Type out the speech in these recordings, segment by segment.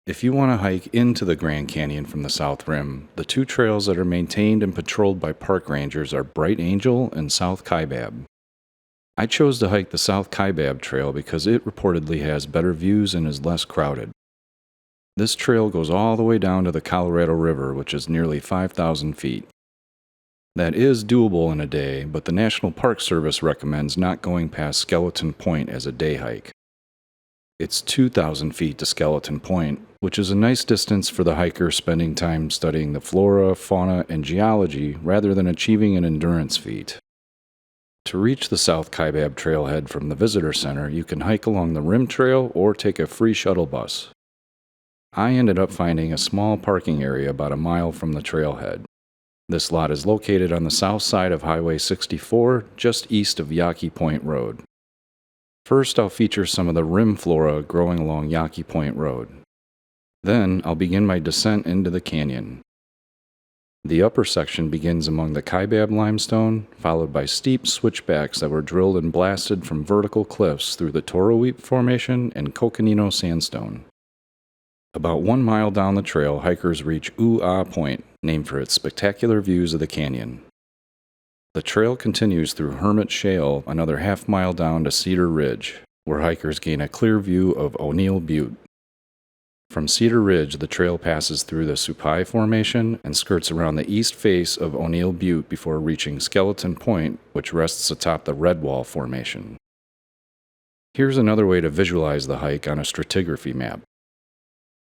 If you want to hike into the Grand Canyon from the South Rim, the two trails that are maintained and patrolled by park rangers are Bright Angel and South Kaibab. I chose to hike the South Kaibab trail because it reportedly has better views and is less crowded. This trail goes all the way down to the Colorado River, which is nearly 5,000 feet. That is doable in a day, but the National Park Service recommends not going past Skeleton Point as a day hike. It's 2,000 feet to Skeleton Point, which is a nice distance for the hiker spending time studying the flora, fauna, and geology rather than achieving an endurance feat. To reach the South Kaibab trailhead from the visitor center, you can hike along the Rim Trail or take a free shuttle bus. I ended up finding a small parking area about a mile from the trailhead. This lot is located on the south side of Highway 64, just east of Yaqui Point Road. First, I'll feature some of the rim flora growing along Yaqui Point Road. Then, I'll begin my descent into the canyon. The upper section begins among the Kaibab limestone, followed by steep switchbacks that were drilled and blasted from vertical cliffs through the Toroweap Formation and Coconino Sandstone. About 1 mile down the trail, hikers reach Ooh-Ah Point, named for its spectacular views of the canyon. The trail continues through Hermit Shale another half-mile down to Cedar Ridge, where hikers gain a clear view of O'Neill Butte. From Cedar Ridge, the trail passes through the Supai Formation and skirts around the east face of O'Neill Butte before reaching Skeleton Point, which rests atop the Redwall Formation. Here's another way to visualize the hike on a stratigraphy map.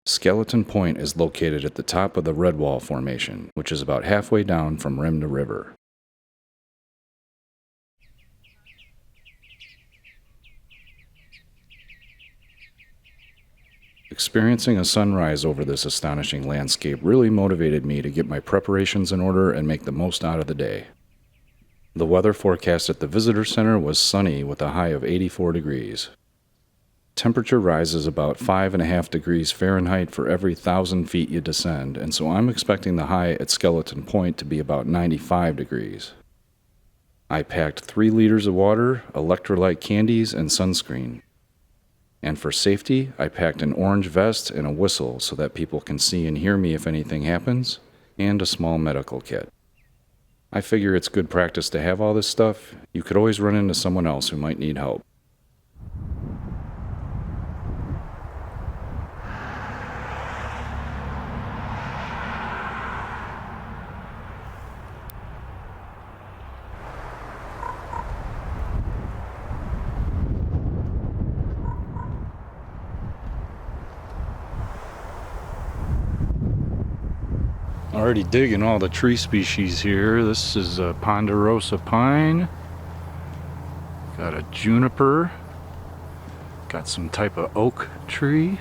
Skeleton Point is located at the top of the Redwall Formation, which is about halfway down from rim to river. Experiencing a sunrise over this astonishing landscape really motivated me to get my preparations in order and make the most out of the day. The weather forecast at the visitor center was sunny with a high of 84 degrees. Temperature rises about 5.5 degrees Fahrenheit for every 1,000 feet you descend, and so I'm expecting the high at Skeleton Point to be about 95 degrees. I packed 3 liters of water, electrolyte candies, and sunscreen. And for safety, I packed an orange vest and a whistle so that people can see and hear me if anything happens, and a small medical kit. I figure it's good practice to have all this stuff. You could always run into someone else who might need help. Already digging all the tree species here. This is a ponderosa pine. Got a juniper. Got some type of oak tree.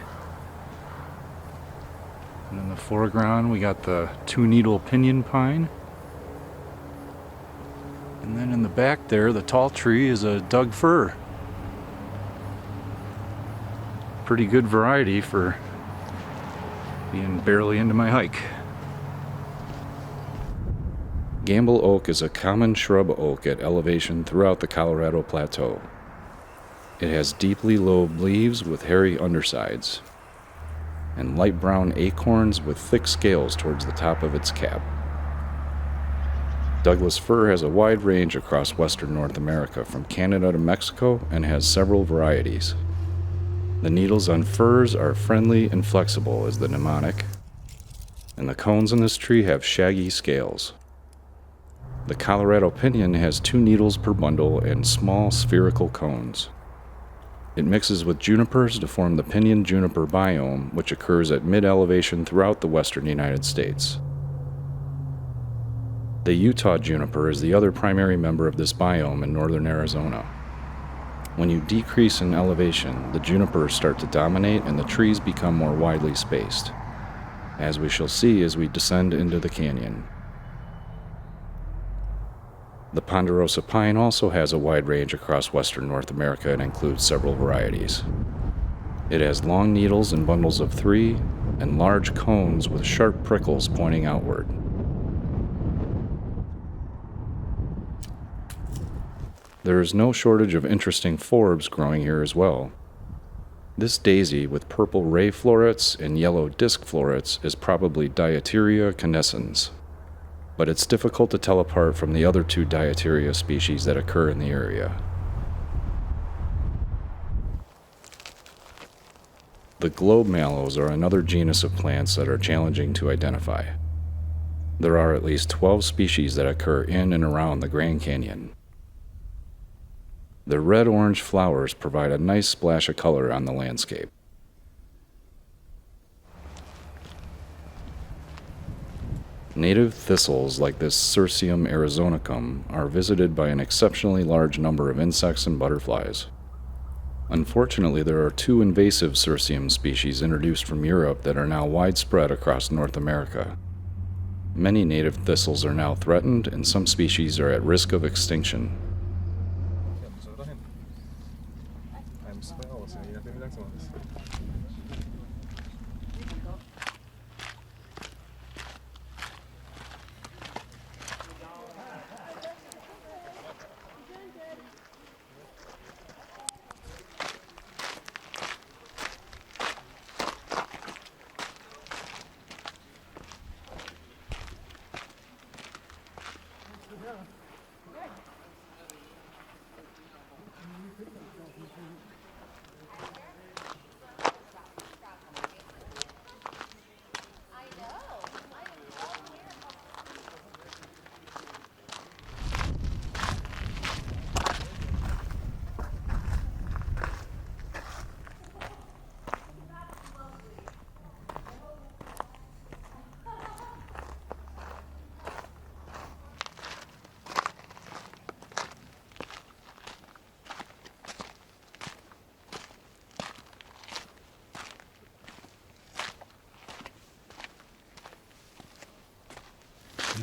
And in the foreground we got the 2-needle pinyon pine. And then in the back there, the tall tree is a Doug fir. Pretty good variety for being barely into my hike. Gamble oak is a common shrub oak at elevation throughout the Colorado Plateau. It has deeply lobed leaves with hairy undersides, and light brown acorns with thick scales towards the top of its cap. Douglas fir has a wide range across western North America from Canada to Mexico and has several varieties. The needles on firs are friendly and flexible as the mnemonic, and the cones in this tree have shaggy scales. The Colorado pinyon has 2 needles per bundle and small spherical cones. It mixes with junipers to form the pinyon juniper biome, which occurs at mid-elevation throughout the western United States. The Utah juniper is the other primary member of this biome in northern Arizona. When you decrease in elevation, the junipers start to dominate and the trees become more widely spaced, as we shall see as we descend into the canyon. The ponderosa pine also has a wide range across western North America and includes several varieties. It has long needles in bundles of 3 and large cones with sharp prickles pointing outward. There is no shortage of interesting forbs growing here as well. This daisy with purple ray florets and yellow disc florets is probably Diateria canescens, but it's difficult to tell apart from the other two Diateria species that occur in the area. The globe mallows are another genus of plants that are challenging to identify. There are at least 12 species that occur in and around the Grand Canyon. The red-orange flowers provide a nice splash of color on the landscape. Native thistles like this Cirsium arizonicum are visited by an exceptionally large number of insects and butterflies. Unfortunately, there are 2 invasive Cirsium species introduced from Europe that are now widespread across North America. Many native thistles are now threatened, and some species are at risk of extinction.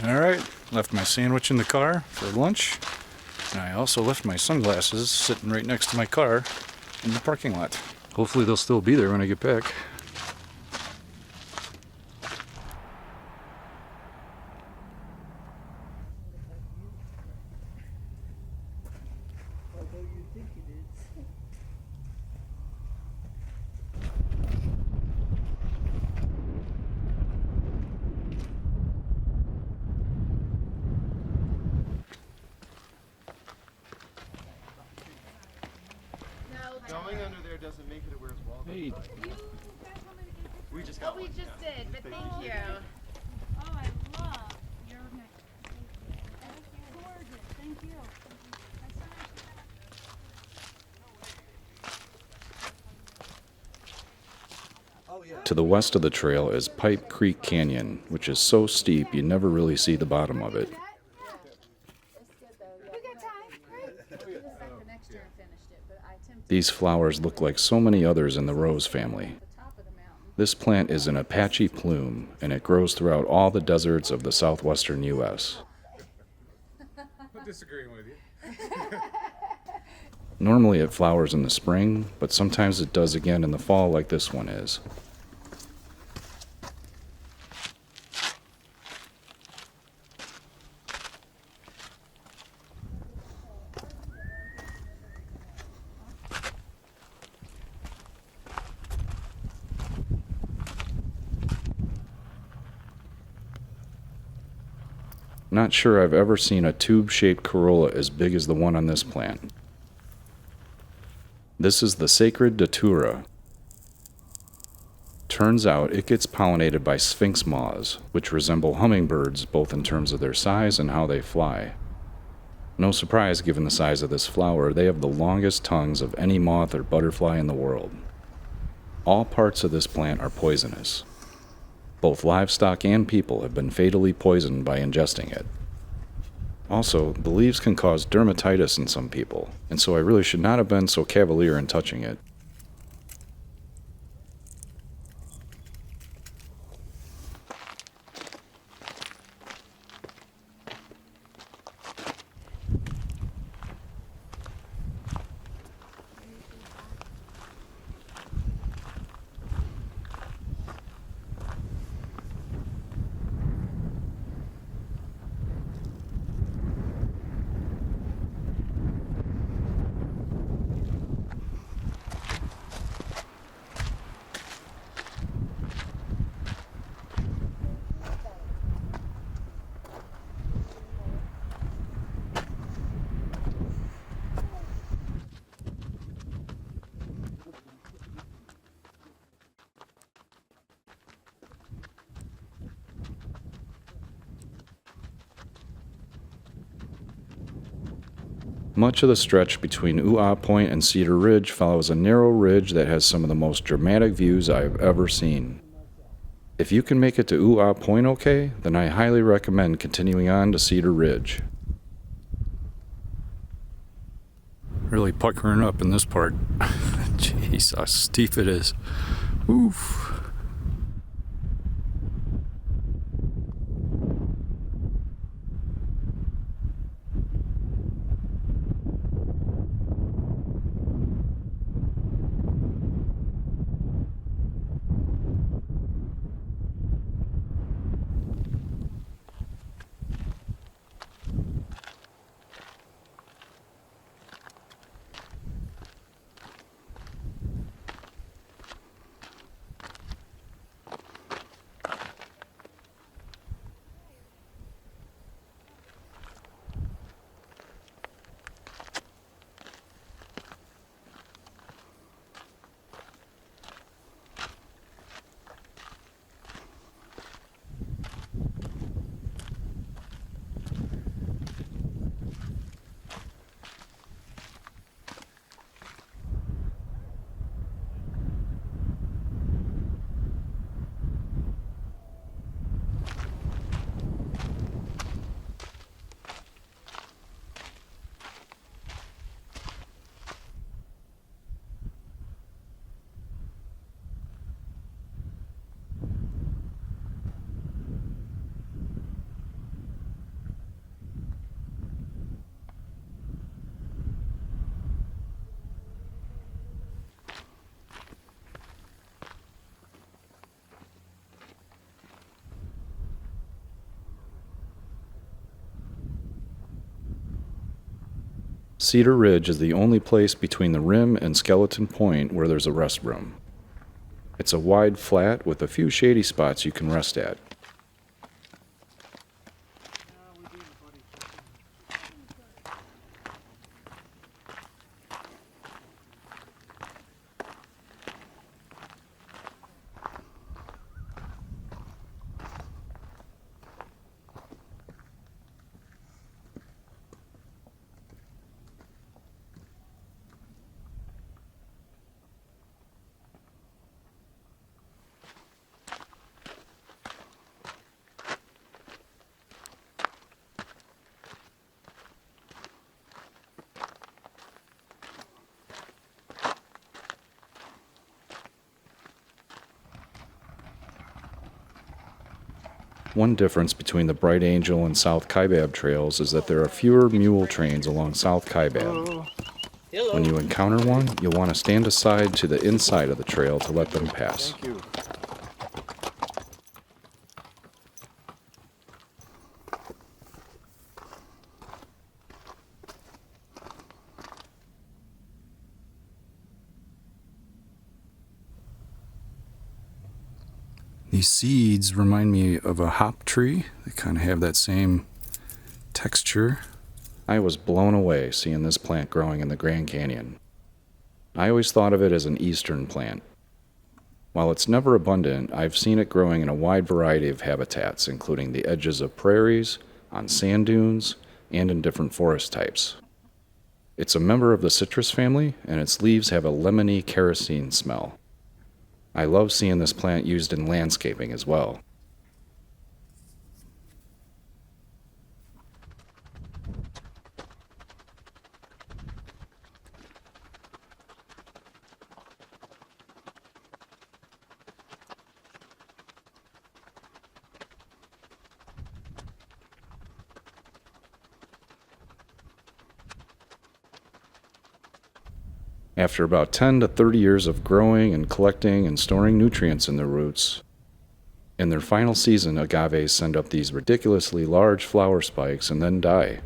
Alright, left my sandwich in the car for lunch, and I also left my sunglasses sitting right next to my car in the parking lot. Hopefully they'll still be there when I get back. Going under there doesn't make it where it's walled. Hey. We just got we one, just yeah. did, but thank you. Oh, I love your neck. Thank you. Gorgeous. Thank you. To the west of the trail is Pipe Creek Canyon, which is so steep you never really see the bottom of it. These flowers look like so many others in the rose family. This plant is an Apache plume, and it grows throughout all the deserts of the southwestern U.S. I'm disagreeing with you. Normally it flowers in the spring, but sometimes it does again in the fall like this one is. Not sure I've ever seen a tube-shaped corolla as big as the one on this plant. This is the sacred datura. Turns out it gets pollinated by sphinx moths, which resemble hummingbirds both in terms of their size and how they fly. No surprise given the size of this flower, they have the longest tongues of any moth or butterfly in the world. All parts of this plant are poisonous. Both livestock and people have been fatally poisoned by ingesting it. Also, the leaves can cause dermatitis in some people, and so I really should not have been so cavalier in touching it. Much of the stretch between Ooh Point and Cedar Ridge follows a narrow ridge that has some of the most dramatic views I've ever seen. If you can make it to Ooh Point okay, then I highly recommend continuing on to Cedar Ridge. Really puckering up in this part. Jeez, how steep it is. Oof. Cedar Ridge is the only place between the rim and Skeleton Point where there's a rest room. It's a wide flat with a few shady spots you can rest at. One difference between the Bright Angel and South Kaibab trails is that there are fewer mule trains along South Kaibab. When you encounter one, you'll want to stand aside to the inside of the trail to let them pass. Thank you. These seeds remind me of a hop tree. They kind of have that same texture. I was blown away seeing this plant growing in the Grand Canyon. I always thought of it as an eastern plant. While it's never abundant, I've seen it growing in a wide variety of habitats, including the edges of prairies, on sand dunes, and in different forest types. It's a member of the citrus family, and its leaves have a lemony kerosene smell. I love seeing this plant used in landscaping as well. After about 10 to 30 years of growing and collecting and storing nutrients in their roots, in their final season, agaves send up these ridiculously large flower spikes and then die.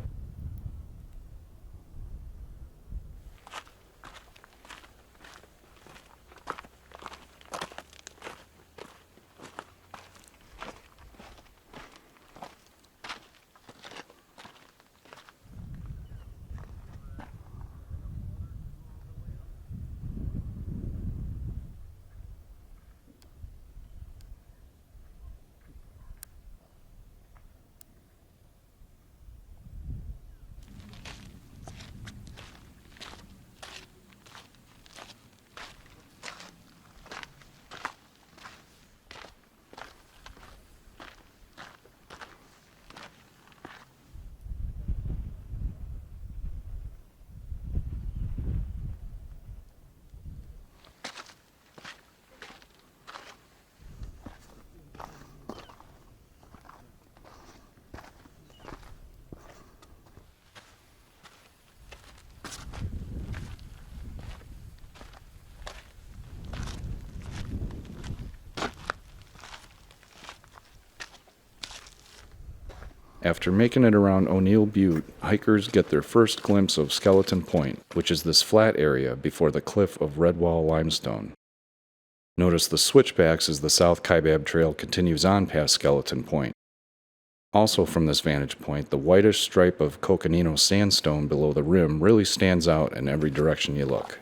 After making it around O'Neill Butte, hikers get their first glimpse of Skeleton Point, which is this flat area before the cliff of Redwall limestone. Notice the switchbacks as the South Kaibab Trail continues on past Skeleton Point. Also from this vantage point, the whitish stripe of Coconino sandstone below the rim really stands out in every direction you look.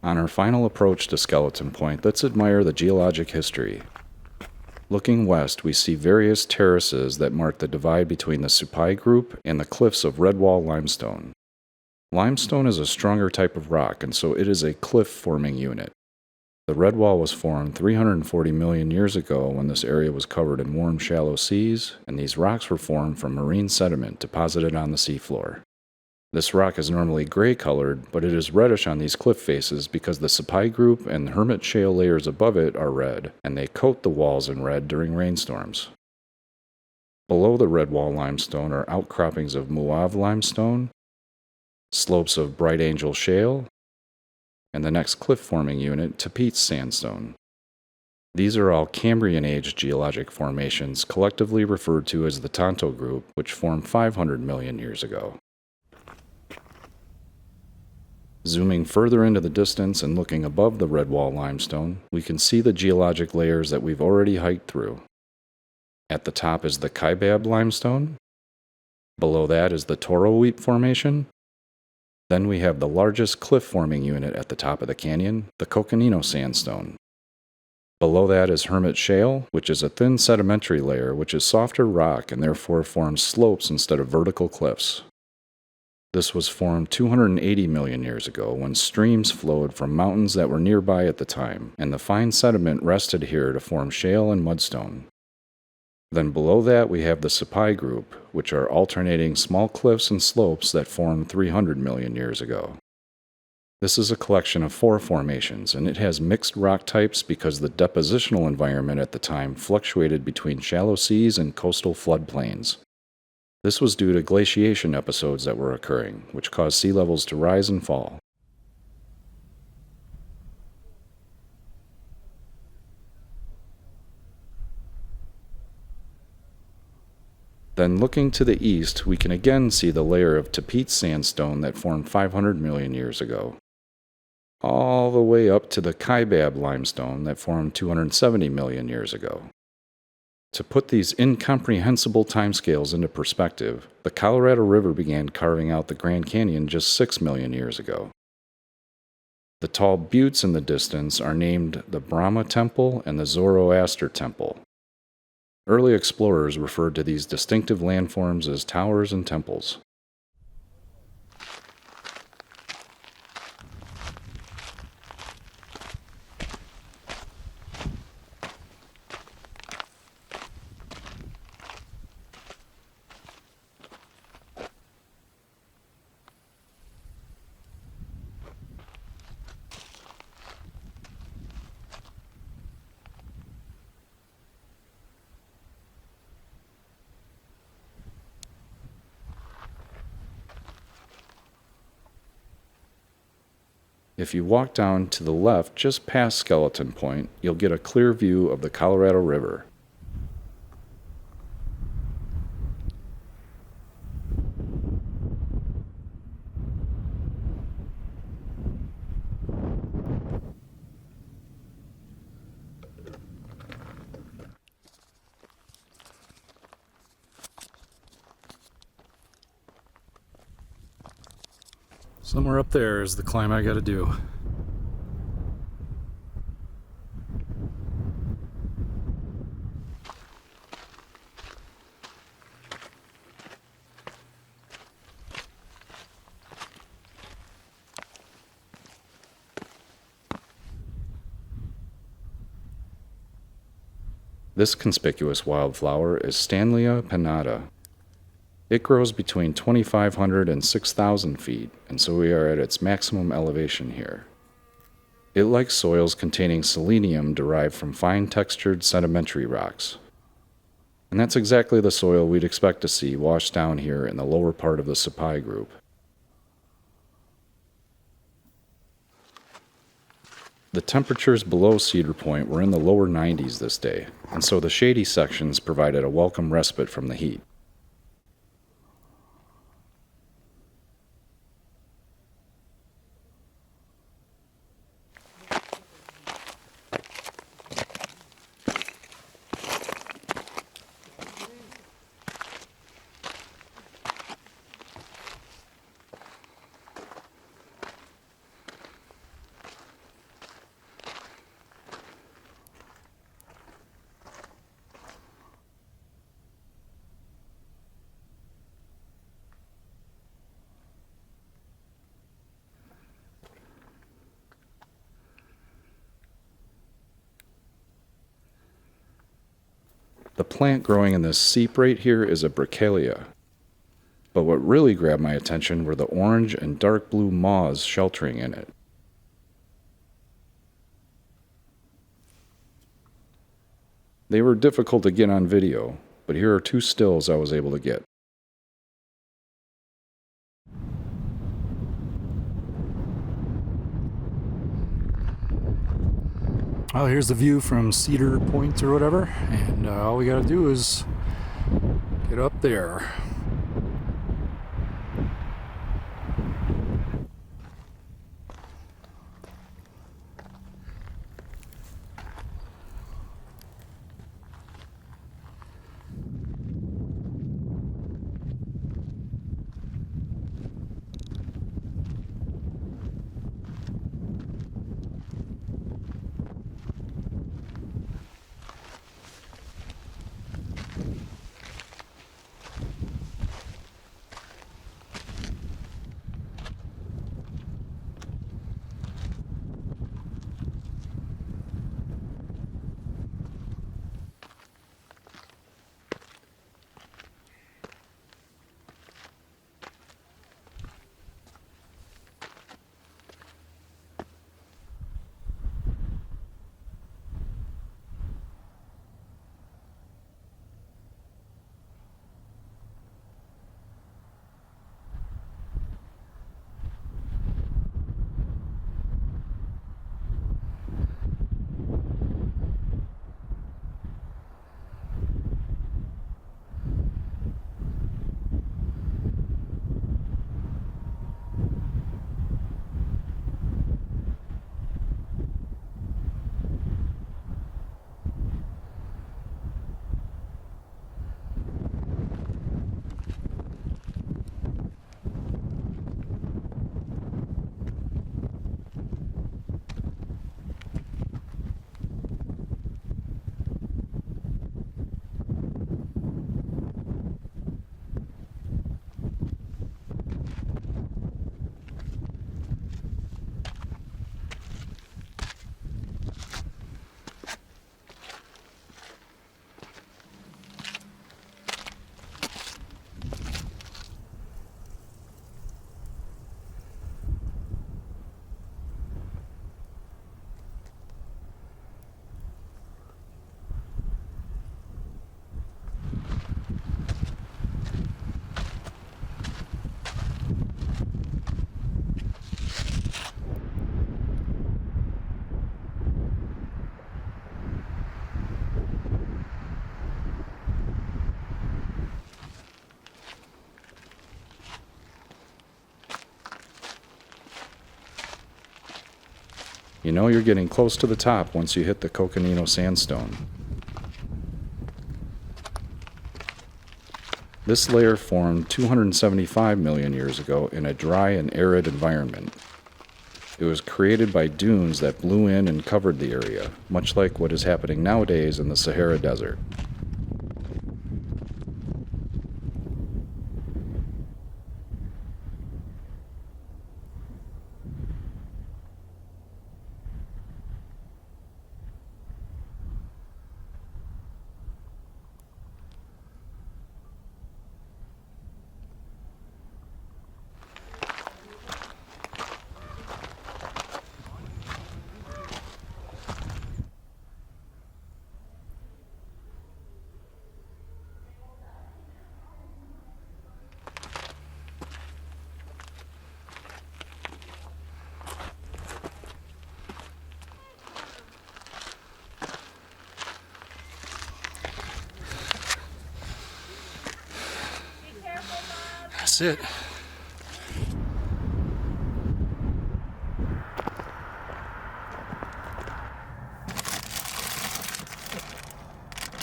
On our final approach to Skeleton Point, let's admire the geologic history. Looking west, we see various terraces that mark the divide between the Supai Group and the cliffs of Redwall limestone. Limestone is a stronger type of rock, and so it is a cliff-forming unit. The Redwall was formed 340 million years ago when this area was covered in warm, shallow seas, and these rocks were formed from marine sediment deposited on the seafloor. This rock is normally gray-colored, but it is reddish on these cliff faces because the Supai Group and the Hermit Shale layers above it are red, and they coat the walls in red during rainstorms. Below the Redwall limestone are outcroppings of Muav limestone, slopes of Bright Angel Shale, and the next cliff-forming unit, Tapeats sandstone. These are all Cambrian-age geologic formations collectively referred to as the Tonto Group, which formed 500 million years ago. Zooming further into the distance and looking above the Redwall limestone, we can see the geologic layers that we've already hiked through. At the top is the Kaibab limestone. Below that is the Toroweap Formation. Then we have the largest cliff-forming unit at the top of the canyon, the Coconino sandstone. Below that is Hermit Shale, which is a thin sedimentary layer which is softer rock and therefore forms slopes instead of vertical cliffs. This was formed 280 million years ago when streams flowed from mountains that were nearby at the time, and the fine sediment rested here to form shale and mudstone. Then below that we have the Supai Group, which are alternating small cliffs and slopes that formed 300 million years ago. This is a collection of 4 formations, and it has mixed rock types because the depositional environment at the time fluctuated between shallow seas and coastal floodplains. This was due to glaciation episodes that were occurring, which caused sea levels to rise and fall. Then looking to the east, we can again see the layer of Tapeats sandstone that formed 500 million years ago, all the way up to the Kaibab limestone that formed 270 million years ago. To put these incomprehensible timescales into perspective, the Colorado River began carving out the Grand Canyon just 6 million years ago. The tall buttes in the distance are named the Brahma Temple and the Zoroaster Temple. Early explorers referred to these distinctive landforms as towers and temples. If you walk down to the left just past Skeleton Point, you'll get a clear view of the Colorado River. Somewhere up there is the climb I gotta do. This conspicuous wildflower is Stanleya pinnata. It grows between 2,500 and 6,000 feet, and so we are at its maximum elevation here. It likes soils containing selenium derived from fine-textured sedimentary rocks. And that's exactly the soil we'd expect to see washed down here in the lower part of the Sapai group. The temperatures below Cedar Point were in the lower 90s this day, and so the shady sections provided a welcome respite from the heat. The plant growing in this seep right here is a Brachalia. But what really grabbed my attention were the orange and dark blue moths sheltering in it. They were difficult to get on video, but here are two stills I was able to get. Well, here's the view from Cedar Point or whatever, and all we gotta do is get up there. You know you're getting close to the top once you hit the Coconino sandstone. This layer formed 275 million years ago in a dry and arid environment. It was created by dunes that blew in and covered the area, much like what is happening nowadays in the Sahara Desert. That's it.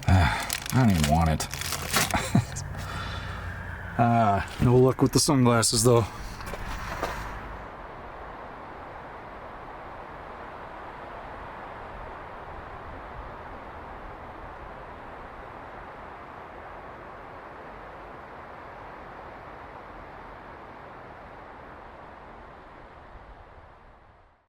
I don't even want it. No luck with the sunglasses though.